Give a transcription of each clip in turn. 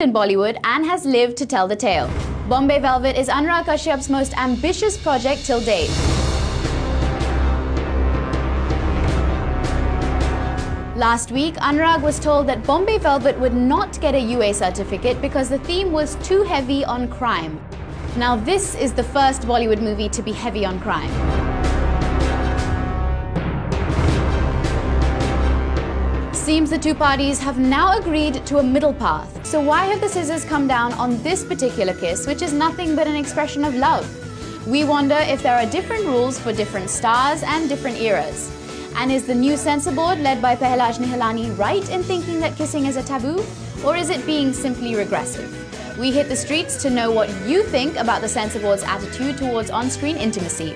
in Bollywood and has lived to tell the tale. Bombay Velvet is Anurag Kashyap's most ambitious project till date. Last week, Anurag was told that Bombay Velvet would not get a UA certificate because the theme was too heavy on crime. Now this is the first Bollywood movie to be heavy on crime. Seems the two parties have now agreed to a middle path. So why have the scissors come down on this particular kiss, which is nothing but an expression of love? We wonder if there are different rules for different stars and different eras. And is the new censor board led by Pehlaj Nihalani right in thinking that kissing is a taboo? Or is it being simply regressive? We hit the streets to know what you think about the censor board's attitude towards on-screen intimacy.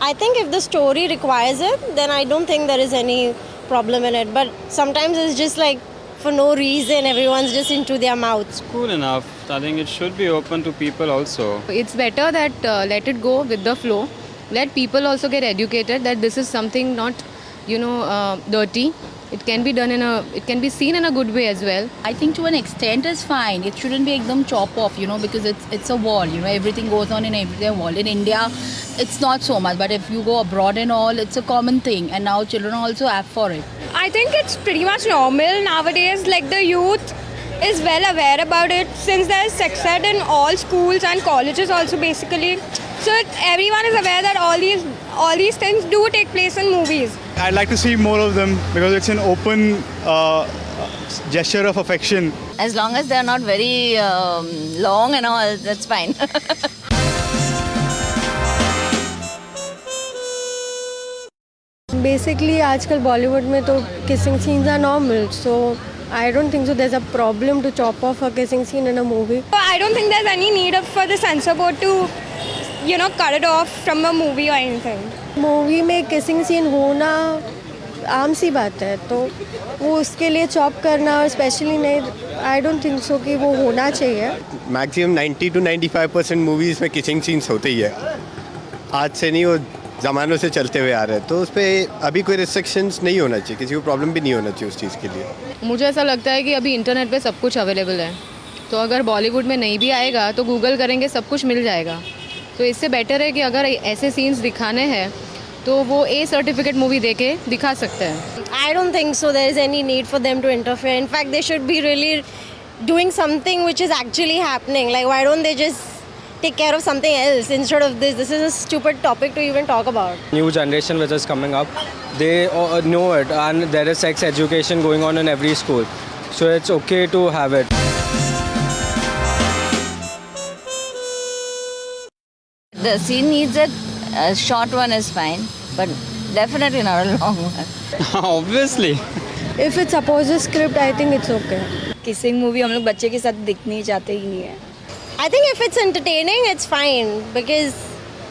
I think if the story requires it, then I don't think there is any problem in it. But sometimes it's just like for no reason, everyone's just into their mouths. Cool enough. I think it should be open to people also. It's better that let it go with the flow. Let people also get educated that this is something not, dirty. It can be done it can be seen in a good way as well. I think to an extent is fine. It shouldn't be ekdam chop off, because it's a wall, everything goes on in every wall. In India, it's not so much, but if you go abroad and all, it's a common thing, and now children are also apt for it. I think it's pretty much normal nowadays. Like the youth is well aware about it since there is sex ed in all schools and colleges also basically. So everyone is aware that all these things do take place in movies. I'd like to see more of them because it's an open gesture of affection. As long as they're not very long and all, that's fine. Basically, आजकल Bollywood में तो kissing scenes are normal. So I don't think so there's a problem to chop off a kissing scene in a movie. I don't think there's any need for the censor board to, cut it off from a movie or anything. Movie में kissing scene होना आम सी बात है, तो वो उसके लिए chop करना और स्पेशली नहीं, आई डोंट थिंक सो कि वो होना चाहिए. मैक्सिमम 90 to 95% मूवीज़ में किसिंग सीन्स होते ही है. आज से नहीं, वो ज़मानों से चलते हुए आ रहे हैं, तो उस पर अभी कोई रिस्ट्रिक्शंस नहीं होना चाहिए, किसी को प्रॉब्लम भी नहीं होना चाहिए उस चीज़ के लिए. मुझे ऐसा लगता है कि अभी इंटरनेट पे सब कुछ अवेलेबल है, तो अगर बॉलीवुड में नहीं भी आएगा तो गूगल करेंगे, सब कुछ मिल जाएगा. तो इससे बेटर है कि अगर ऐसे सीन्स दिखाने हैं तो वो ए सर्टिफिकेट मूवी देके दिखा सकते हैं. I don't think so there is any need for them to interfere. In fact, they should be really doing something which is actually happening. Like, why don't they just take care of something else instead of this? This is a stupid topic to even talk about. New generation which is coming up, they know it, and there is sex education going on in every school. So it's okay to have it. The scene needs a short one is fine, but definitely not a long one. Obviously. If it supposes script, I think it's okay. Kissing movie हम लोग बच्चे के साथ देखने चाहते ही नहीं है. I think if it's entertaining, it's fine because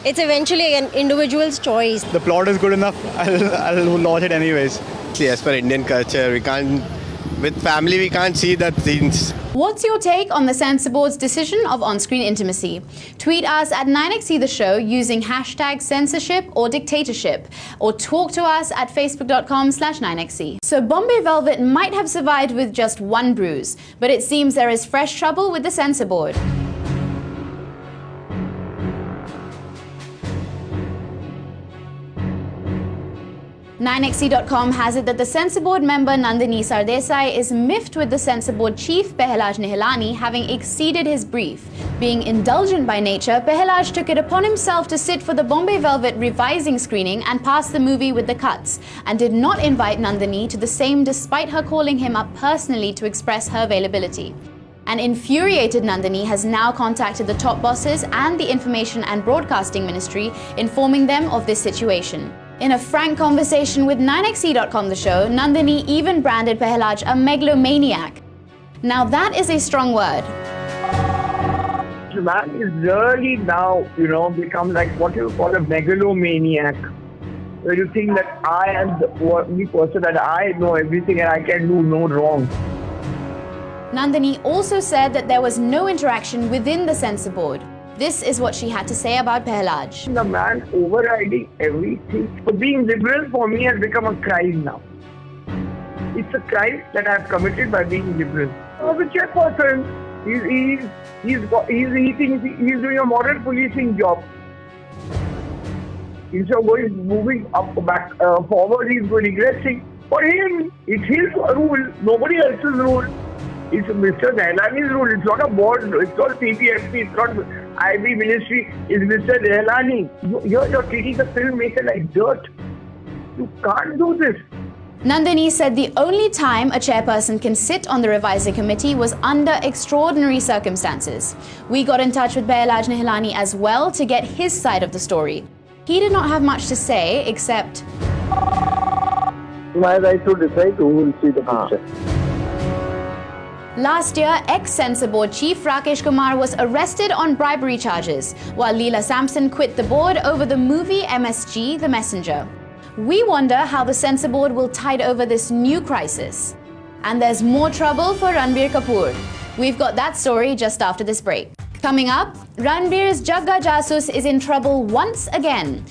it's eventually an individual's choice. The plot is good enough, I'll watch it anyways. See, as per Indian culture, with family we can't see that scenes. What's your take on the censor board's decision of on-screen intimacy? Tweet us at 9XC The Show using hashtag censorship or dictatorship, or talk to us at facebook.com/9XC. So Bombay Velvet might have survived with just one bruise, but it seems there is fresh trouble with the censor board. 9XC.com has it that the censor board member Nandini Sardesai is miffed with the censor board chief Pehlaj Nihalani having exceeded his brief. Being indulgent by nature, Pehlaj took it upon himself to sit for the Bombay Velvet revising screening and pass the movie with the cuts, and did not invite Nandini to the same despite her calling him up personally to express her availability. An infuriated Nandini has now contacted the top bosses and the Information and Broadcasting Ministry, informing them of this situation. In a frank conversation with 9XC.com The Show, Nandini even branded Pehlaj a megalomaniac. Now that is a strong word. Man is really now, become like what you call a megalomaniac. Where you think that I am the only person, that I know everything and I can do no wrong. Nandini also said that there was no interaction within the censor board. This is what she had to say about Pehlaj. The man overriding everything. But being liberal for me has become a crime now. it's a crime that I have committed by being liberal. The chairperson, he thinks he's doing a moral policing job. Instead of moving up, back, forward, he's going regressing. For him, it's his rule, nobody else's rule. It's Mr. Nehelani's rule. It's not a board. It's not CPFP. It's not IB Ministry. It's Mr. Nehelani. You're treating the filmmaker like dirt. You can't do this. Nandini said the only time a chairperson can sit on the revising committee was under extraordinary circumstances. We got in touch with Behlaj Nehelani as well to get his side of the story. He did not have much to say except, My right to decide who will see the picture. last year, ex-Censor Board Chief Rakesh Kumar was arrested on bribery charges, while Leela Sampson quit the board over the movie MSG The Messenger. We wonder how the Censor Board will tide over this new crisis. And there's more trouble for Ranbir Kapoor. We've got that story just after this break. Coming up, Ranbir's Jagga Jasus is in trouble once again.